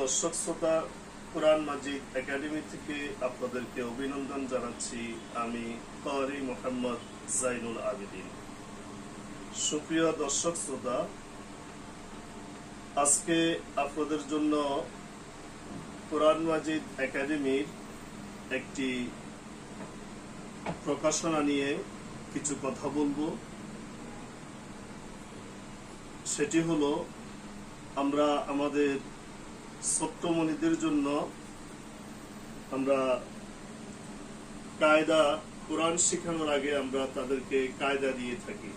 দর্শক শ্রোতা, কোরআন মাজিদ একাডেমি থেকে আপনাদেরকে অভিনন্দন জানাচ্ছি। আমি ক্বারি মোহাম্মদ জাইনুল আবেদিন। সুপ্রিয় দর্শক শ্রোতা, আজকে আপনাদের জন্য কোরআন মাজিদ একাডেমির একটি প্রকাশনা নিয়ে কিছু কথা বলবো। সেটি হলো, আমরা আমাদের ছোট্টমণিদের জন্য আমরা কায়দা, কোরআন শেখানোর আগে আমরা তাদেরকে কায়দা দিয়ে থাকি।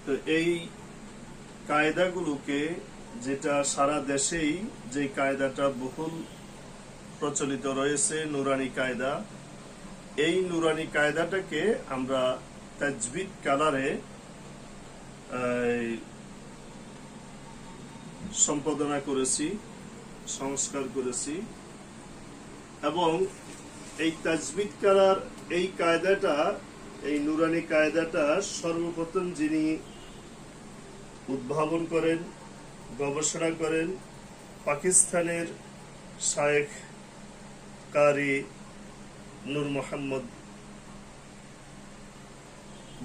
তো এই কায়দাগুলোকে, যেটা সারা দেশেই যে কায়দাটা বহুল প্রচলিত রয়েছে, নুরানি কায়দা, এই নুরানি কায়দাটাকে আমরা তাজবিদ কালারে সম্পাদনা করেছি, সংস্কার করেছি। এবং এই তাজবিদ কালার, এই কায়দাটা, এই নুরানি কায়দাটা সর্বপ্রথম যিনি উদ্ভাবন করেন, গবেষণা করেন, পাকিস্তানের শায়েখ কারি নূর মোহাম্মদ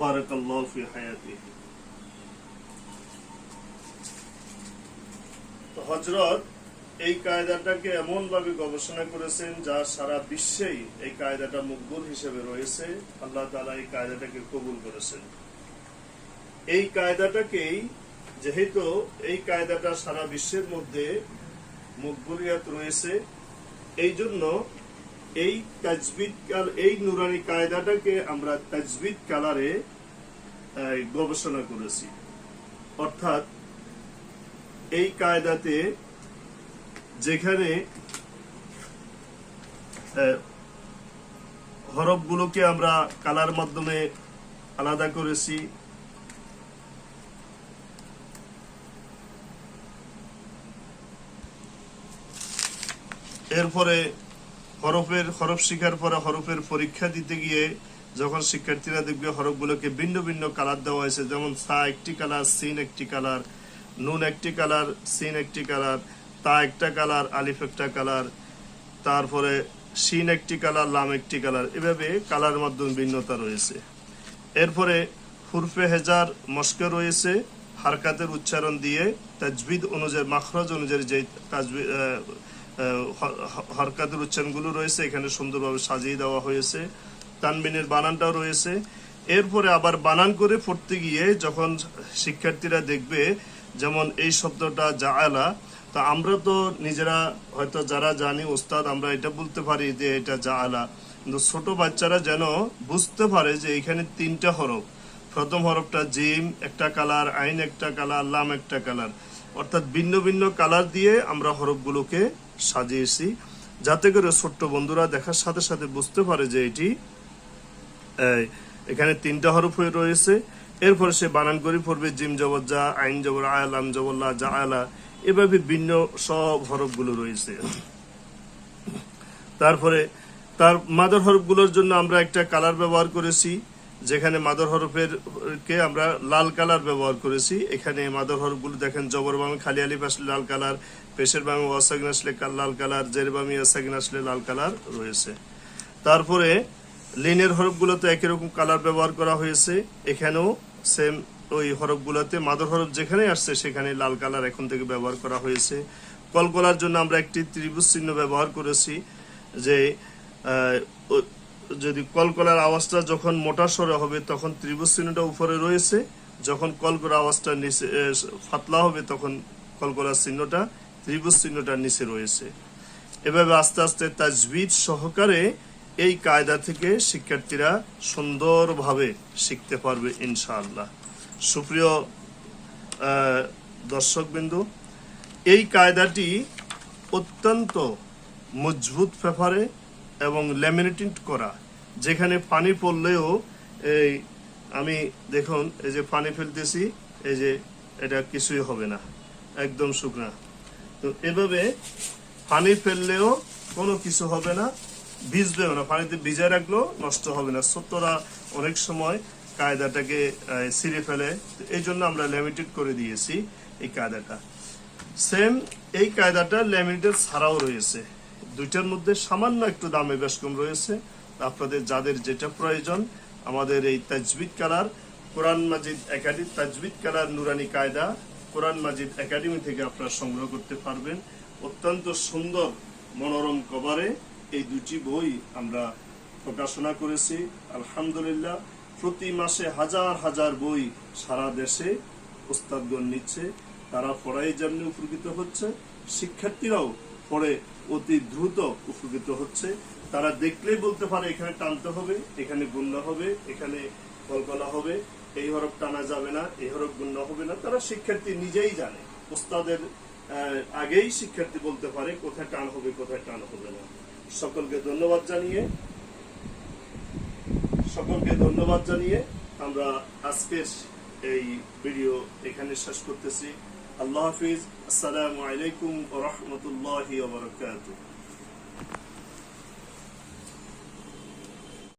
বারাকাল্লাহু ফি হায়াতিহি। হযরত এই কায়দাটাকে এমন ভাবে গবেষণা করেছেন যা সারা বিশ্বেই এই কায়দাটা মকবুল হিসেবে রয়েছে। আল্লাহ তাআলা এই কায়দাটাকে কবুল করেছেন। এই কায়দাটাকেই, যেহেতু এই কায়দাটা সারা বিশ্বের মধ্যে মকবুলিয়াত রয়েছে, এই জন্য এই তাজবিদ কাল, এই নুরানি কায়দাটাকে আমরা তাজবিদ কালারে গবেষণা করেছি। অর্থাৎ এই কায়দাতে যেখানে হরফগুলোকে আমরা কালার মাধ্যমে আলাদা করেছি, এরপরে হরফ শিখার পরে হরফের পরীক্ষা দিতে গিয়ে যখন শিক্ষার্থীরা দেখবে হরফগুলোকে ভিন্ন ভিন্ন কালার দেওয়া হয়েছে, যেমন সা একটি কালার, সিন একটি কালার, নুন একটি কালার, সিন একটি কালার, তা একটা কালার, আলিফ একটা কালার, তারপরে শিন একটি কালার, লাম একটি কালার, এভাবে কালার মাধ্যমে ভিন্নতা রয়েছে। এরপরে হুরফে হেজার মস্কে রয়েছে, হারকাতের উচ্চারণ দিয়ে তাজবিদ অনুযায়ী, মাখরাজ অনুযায়ী যে তাজবিদ হরকাতের উচ্চারণগুলো রয়েছে এখানে সুন্দরভাবে সাজিয়ে দেওয়া হয়েছে। তানবিনের বানানটাও রয়েছে। এরপরে আবার বানান করে পড়তে গিয়ে যখন শিক্ষার্থীরা দেখবে, যেমন এই শব্দটা জাআলা, তো আমরা তো নিজেরা হয়তো যারা জানি ওস্তাদ, আমরা এটা বলতে পারি যে এটা জাআলা, কিন্তু ছোট বাচ্চারা যেন বুঝতে পারে যে এখানে তিনটা হরফ। প্রথম হরফটা জিম একটা কালার, আইন একটা কালার, লাম একটা কালার, অর্থাৎ ভিন্ন ভিন্ন কালার দিয়ে আমরা হরফগুলোকে সাজিয়েছি, যাতে করে ছোট্ট বন্ধুরা দেখার সাথে সাথে বুঝতে পারে যে এটি এখানে তিনটা হরফ হয়ে রয়েছে। এরপরে সে বানান করে পড়বে, জিম জবর জা, আইন জবর আ, লাম জবর লা, জাআলা, এভাবে ভিন্ন সব হরফগুলো রয়েছে। তারপরে তার মাদার হরফগুলোর জন্য আমরা একটা কালার ব্যবহার করেছি, যেখানে মাদার হরফের কে আমরা লাল কালার ব্যবহার করেছি। এখানে মাদার হরফগুলো দেখেন, জবর বামে খালি আলিফ আসলে লাল কালার, পেশের বামে ওয়াসাকিন আসলে লাল কালার, জের বামে ইয়াসাকিন আসলে লাল কালার রয়েছে। তারপরে লিনের হরফগুলোতে একই রকম কালার ব্যবহার করা হয়েছে। এখানেও সেম, ওই হরফগুলোতে মাদার হরফ যেখানে আসছে সেখানে লাল কালার এখন থেকে ব্যবহার করা হয়েছে। কলকলার জন্য আমরা একটি ত্রিভুজ চিহ্ন ব্যবহার করেছি, যে যদি কলকলার আওয়াজটা যখন মোটা স্বরে হবে তখন ত্রিভুজ চিহ্নটা উপরে রয়েছে, যখন কলকলার আওয়াজটা নিচে ফাতলা হবে তখন কলকলার চিহ্নটা, ত্রিভুজ চিহ্নটা নিচে রয়েছে। এভাবে আস্তে আস্তে তাজবিদ সহকারে এই কায়দা থেকে শিক্ষার্থীরা সুন্দরভাবে শিখতে পারবে ইনশাআল্লাহ। সুপ্রিয় দর্শকবৃন্দু, এই কায়দাটি অত্যন্ত মজবুত পেপারে এবং ল্যামিনেটিং করা, যেখানে পানি পড়লেও এই আমি দেখুন, এই যে পানি ফেলতেছি, এই যে এটা কিছুই হবে না, একদম শুকনা। তো এভাবে পানি ফেললেও কোনো কিছু হবে না, ভিজবেও না, পানিতে ভিজে রাখলেও নষ্ট হবে না। ছোট্টরা অনেক সময় কায়দাটাকে ছিঁড়ে ফেলে, এই জন্য আমরা লিমিটেড করে দিয়েছি এই কায়দাটা। সেম এই কায়দাটা ল্যামিনেটেড ছাড়াও রয়েছে, দুইটার মধ্যে সামান্য একটু দামে বেশ কম রয়েছে। আপনাদের যাদের যেটা প্রয়োজন আমাদের এই তাজবিদ কালার কোরআন মাজিদ একাডেমি, তাজবিদ কালার নুরানি কায়দা কোরআন মাজিদ একাডেমি থেকে আপনারা সংগ্রহ করতে পারবেন। অত্যন্ত সুন্দর মনোরম কভারে এই দুটি বই আমরা প্রকাশনা করেছি। আলহামদুলিল্লাহ প্রতি মাসে হাজার হাজার বই সারা দেশে ওস্তাদগণ নিচ্ছে, তারা পড়াই যেমনি উপকৃত হচ্ছে, শিক্ষার্থীরাও পড়ে অতি দ্রুত উপকৃত হচ্ছে। তারা দেখলেই বলতে পারে এখানে টানতে হবে, এখানে গুণ্য হবে, এখানে কলকলা হবে, এই হরফ টানা যাবে না, এই হরফ গুণ্য হবে না। তারা শিক্ষার্থী নিজেই জানে, ওস্তাদের আগেই শিক্ষার্থী বলতে পারে কোথায় টান হবে কোথায় টান হবে না। সকলকে ধন্যবাদ জানিয়ে আমরা আজকের এই ভিডিও এখানে শেষ করতেছি। আল্লাহ হাফিজ। আসসালামু আলাইকুম ওয়া রাহমাতুল্লাহি ওয়া বারাকাতুহু।